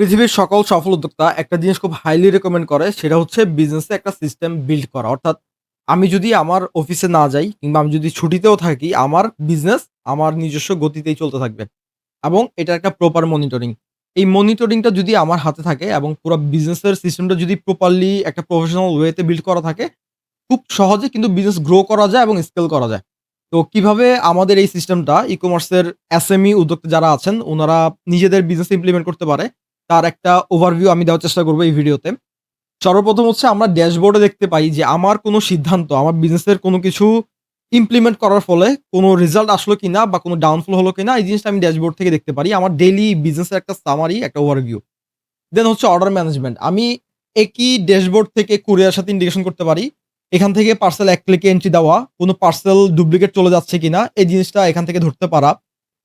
পৃথিবীর সকল সফল উদ্যোক্তা একটা জিনিস খুব হাইলি রেকমেন্ড করে সেটা হচ্ছে বিজনেসে একটা সিস্টেম বিল্ড করা। অর্থাৎ আমি যদি আমার অফিসে না যাই কিংবা আমি যদি ছুটিতেও থাকি, আমার বিজনেস আমার নিজস্ব গতিতেই চলতে থাকবে এবং এটার একটা প্রপার মনিটরিং। এই মনিটরিংটা যদি আমার হাতে থাকে এবং পুরা বিজনেসের সিস্টেমটা যদি প্রপারলি একটা প্রফেশনাল ওয়েতে বিল্ড করা থাকে, খুব সহজে কিন্তু বিজনেস গ্রো করা যায় এবং স্কেল করা যায়। তো কিভাবে আমাদের এই সিস্টেমটা ই-কমার্সের এসএমই উদ্যোক্তা যারা আছেন, উনারা নিজেদের বিজনেসে ইমপ্লিমেন্ট করতে পারে, তার একটা ওভারভিউ আমি দেওয়ার চেষ্টা করব এই ভিডিওতে। সর্বপ্রথম হচ্ছে আমরা ড্যাশবোর্ডে দেখতে পাই যে আমার কোন সিদ্ধান্ত, আমার বিজনেসের কোন কিছু ইমপ্লিমেন্ট করার ফলে কোন রেজাল্ট আসলো কিনা বা কোন ডাউনফল হলো কিনা, এই জিনিসটা আমি ড্যাশবোর্ড থেকে দেখতে পারি। আমার ডেইলি বিজনেসের একটা সামারি, একটা ওভারভিউ। দেন হচ্ছে অর্ডার ম্যানেজমেন্ট। আমি একই ড্যাশবোর্ড থেকে কুরিয়ারের সাথে ইন্টিগ্রেশন করতে পারি। এখান থেকে পার্সেল এক ক্লিকে এন্ট্রি দেওয়া, কোন পার্সেল ডুপ্লিকেট চলে যাচ্ছে কিনা এই জিনিসটা এখান থেকে ধরতে পারা।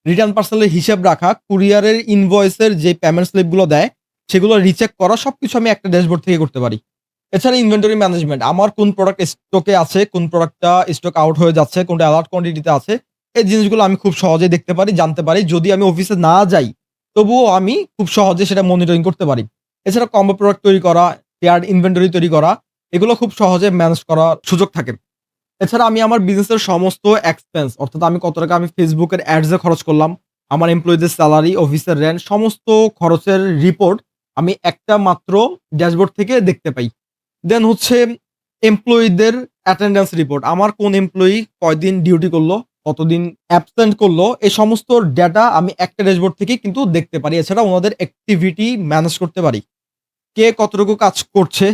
রিটার্ন পার্সেলের হিসাব রাখা, কুরিয়ারের ইনভয়েসের যে পেমেন্ট স্লিপ গুলো দেয় সেগুলো রিচেক করা, সবকিছু আমি একটা ড্যাশবোর্ড থেকে করতে পারি। এছাড়া ইনভেন্টরি ম্যানেজমেন্ট, আমার কোন প্রোডাক্ট স্টকে আছে, কোন প্রোডাক্টটা স্টক আউট হয়ে যাচ্ছে, কোনটা অ্যালার্ট কোয়ান্টিটিতে আছে, এই জিনিসগুলো আমি খুব সহজেই দেখতে পারি, জানতে পারি। যদি আমি অফিসে না যাই, তবুও আমি খুব সহজে সেটা মনিটরিং করতে পারি। এছাড়া কম্বো প্রোডাক্ট তৈরি করা, পেয়ার্ড ইনভেন্টরি তৈরি করা, এগুলো খুব সহজে ম্যানেজ করার সুযোগ থাকে। এছাড়া আমি আমার বিজনেসের সমস্ত এক্সপেন্স, অর্থাৎ আমি কত টাকা আমি Facebook এর অ্যাডস এ খরচ করলাম, আমার এমপ্লয়িদের সেলারি, অফিসের রেন্ট, সমস্ত খরচের রিপোর্ট আমি একটা মাত্র ড্যাশবোর্ড থেকে দেখতে পাই। দেন হচ্ছে এমপ্লয়িদের অ্যাটেন্ডেন্স রিপোর্ট। আমার কোন এমপ্লয়ি কয়দিন ডিউটি করলো, কতদিন অ্যাবসেন্ট করলো, এই সমস্ত ডেটা আমি একটা ড্যাশবোর্ড থেকেই কিন্তু দেখতে পারি। এছাড়া ওনাদের অ্যাক্টিভিটি ম্যানেজ করতে পারি। কে কতটুকু কাজ করছে,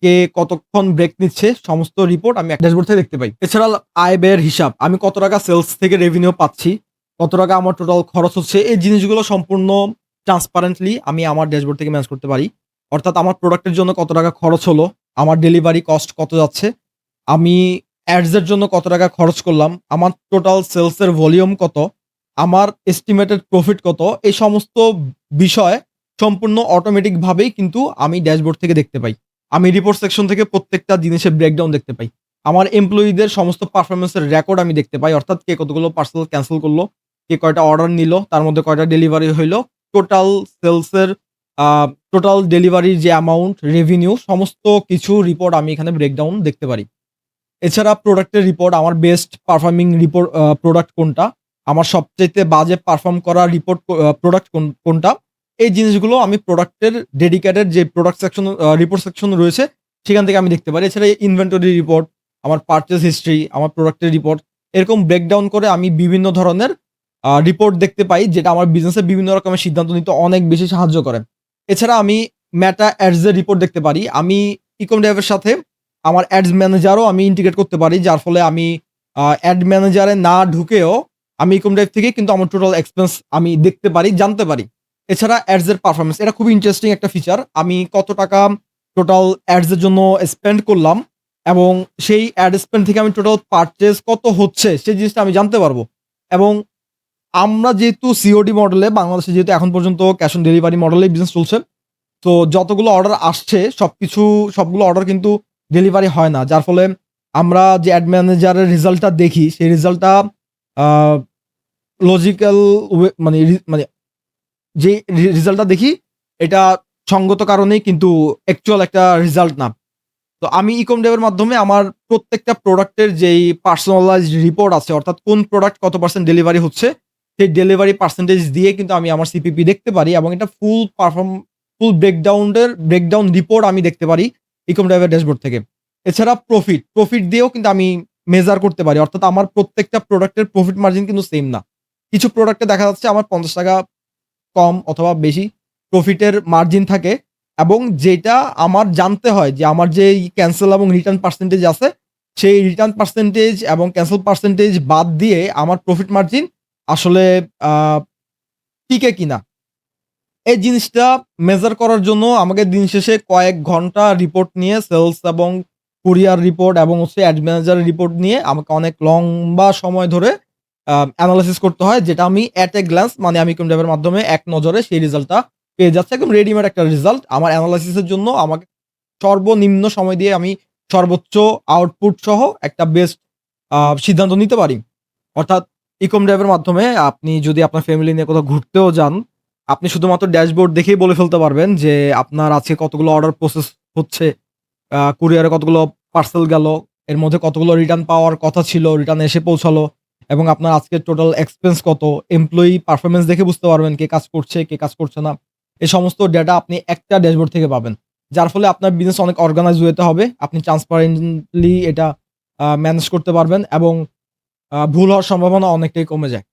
কে কতক্ষণ ব্রেক নিচ্ছে, সমস্ত রিপোর্ট আমি একটা ড্যাশবোর্ড থেকে দেখতে পাই। এছাড়া আয় ব্যয়ের হিসাব, আমি কত টাকা সেলস থেকে রেভিনিউ পাচ্ছি, কত টাকা আমার টোটাল খরচ হচ্ছে, এই জিনিসগুলো সম্পূর্ণ ট্রান্সপারেন্টলি আমি আমার ড্যাশবোর্ড থেকে ম্যানেজ করতে পারি। অর্থাৎ আমার প্রোডাক্টের জন্য কত টাকা খরচ হলো, আমার ডেলিভারি কস্ট কত যাচ্ছে, আমি অ্যাডস এর জন্য কত টাকা খরচ করলাম, আমার টোটাল সেলস এর ভলিউম কত, আমার এস্টিমেটেড প্রফিট কত, এই সমস্ত বিষয় সম্পূর্ণ অটোমেটিক ভাবেই কিন্তু আমি ড্যাশবোর্ড থেকে দেখতে পাই। আমি রিপোর্ট সেকশন থেকে প্রত্যেকটা জিনিসের ব্রেকডাউন দেখতে পাই। আমার এমপ্লয়িদের সমস্ত পারফরম্যান্স এর রেকর্ড আমি দেখতে পাই। অর্থাৎ কে কতগুলো পার্সেল ক্যানসেল করলো, কে কয়টা অর্ডার নিলো, তার মধ্যে কয়টা ডেলিভারি হইলো, টোটাল সেলস এর আ টোটাল ডেলিভারির যে অ্যামাউন্ট, রেভিনিউ, সমস্ত কিছু রিপোর্ট আমি এখানে ব্রেকডাউন দেখতে পারি। এছাড়া প্রোডাক্টের রিপোর্ট, আমার বেস্ট পারফর্মিং প্রোডাক্ট কোনটা, আমার সবচাইতে বাজে পারফর্ম করা প্রোডাক্ট কোনটা, এই জিনিসগুলো আমি প্রোডাক্টের ডেডিকেটেড যে প্রোডাক্ট সেকশন রিপোর্ট সেকশন রয়েছে সেখান থেকে আমি দেখতে পারি। এছাড়া ইনভেন্টরি রিপোর্ট, আমার পারচেজ হিস্ট্রি, আমার প্রোডাক্টের রিপোর্ট, এরকম ব্রেকডাউন করে আমি বিভিন্ন ধরনের রিপোর্ট দেখতে পাই, যেটা আমার বিজনেসে বিভিন্ন রকমের সিদ্ধান্ত নিতে অনেক বেশি সাহায্য করে। এছাড়া আমি মেটা অ্যাডস এর রিপোর্ট দেখতে পারি। আমি ইকম ডেভের সাথে আমার অ্যাডস ম্যানেজারও আমি ইন্টিগ্রেট করতে পারি। যার ফলে আমি অ্যাড ম্যানেজারে না ঢুকেও আমি ইকম ডেভ থেকে কিন্তু আমার টোটাল এক্সপেন্স আমি দেখতে পারি, জানতে পারি। এছাড়া অ্যাডস এর পারফরম্যান্স, এটা খুবই ইন্টারেস্টিং একটা ফিচার। আমি কত টাকা টোটাল অ্যাডস এর জন্য স্পেন্ড করলাম এবং সেই অ্যাড স্পেন্ড থেকে আমি টোটাল পারচেজ কত হচ্ছে সেই জিনিসটা আমি জানতে পারবো। এবং আমরা যেহেতু সিওডি মডেলে, বাংলাদেশে যেহেতু এখন পর্যন্ত ক্যাশ অন ডেলিভারি মডেলেই বিজনেস চলছে। তো যতগুলো অর্ডার আসছে সবগুলো অর্ডার কিন্তু ডেলিভারি হয় না। যার ফলে আমরা যে অ্যাড ম্যানেজারের রেজাল্টটা দেখি সেই রেজাল্টটা আ লজিক্যাল মানে যে রেজাল্টটা দেখি এটা সঙ্গত কারণেই কিন্তু অ্যাকচুয়াল একটা রেজাল্ট না। তো আমি ইকম ডেভের মাধ্যমে আমার প্রত্যেকটা প্রোডাক্টের যেই পার্সোনালাইজড রিপোর্ট আছে, অর্থাৎ কোন প্রোডাক্ট কত পার্সেন্ট ডেলিভারি হচ্ছে, সেই ডেলিভারি পার্সেন্টেজ দিয়ে কিন্তু আমি আমার সিপিপি দেখতে পারি এবং এটা ফুল ব্রেকডাউন রিপোর্ট আমি দেখতে পারি ইকম ডেভের ড্যাশবোর্ড থেকে। এছাড়া প্রফিট দিয়েও কিন্তু আমি মেজার করতে পারি। অর্থাৎ আমার প্রত্যেকটা প্রোডাক্টের প্রফিট মার্জিন কিন্তু সেম না। কিছু প্রোডাক্টে দেখা যাচ্ছে আমার ৳৫০ কম অথবা বেশি প্রফিটের মার্জিন থাকে এবং যেটা আমার জানতে হয় যে আমার যেই ক্যানসেল এবং রিটার্ন পার্সেন্টেজ আছে, সেই রিটার্ন পার্সেন্টেজ এবং ক্যানসেল পার্সেন্টেজ বাদ দিয়ে আমার প্রফিট মার্জিন আসলে আ টিকে কিনা। এই জিনিসটা মেজার করার জন্য আমাকে দিন শেষে কয়েক ঘন্টা রিপোর্ট নিয়ে, সেলস এবং কুরিয়ার রিপোর্ট এবং হচ্ছে অ্যাড ম্যানেজারের রিপোর্ট নিয়ে আমাকে অনেক লম্বা সময় ধরে এনালাইসিস করতে হয়, যেটা আমি এট এ গ্ল্যান্স, মানে আমি কোন ড্রাইভের মাধ্যমে এক নজরে সেই রেজাল্টটা পেয়ে যাচ্ছি। একদম রেডিমেড একটা রেজাল্ট। আমার এনালাইসিস এর জন্য আমাকে সর্বনিম্ন সময় দিয়ে আমি সর্বোচ্চ আউটপুট সহ একটা বেস্ট সিদ্ধান্ত নিতে পারি। অর্থাৎ ইকম ড্রাইভের মাধ্যমে আপনি যদি আপনার ফ্যামিলি নিয়ে কোথাও ঘুরতেও যান, আপনি শুধুমাত্র ড্যাশবোর্ড দেখেই বলে ফেলতে পারবেন যে আপনার আজকে কতগুলো অর্ডার প্রসেস হচ্ছে, কুরিয়ারে কতগুলো পার্সেল গেল, এর মধ্যে কতগুলো রিটার্ন পাওয়ার কথা ছিল, রিটার্ন এসে পৌঁছালো এবং আপনার আজকের টোটাল এক্সপেন্স কত, এমপ্লয়ি পারফরম্যান্স দেখে বুঝতে পারবেন কে কাজ করছে, কে কাজ করছে না। এই সমস্ত ডেটা আপনি একটা ড্যাশবোর্ড থেকে পাবেন। যার ফলে আপনার বিজনেস অনেক অর্গানাইজ ওয়েতে হবে। আপনি ট্রান্সপারেন্টলি এটা ম্যানেজ করতে পারবেন এবং ভুল হওয়ার সম্ভাবনা অনেকটাই কমে যায়।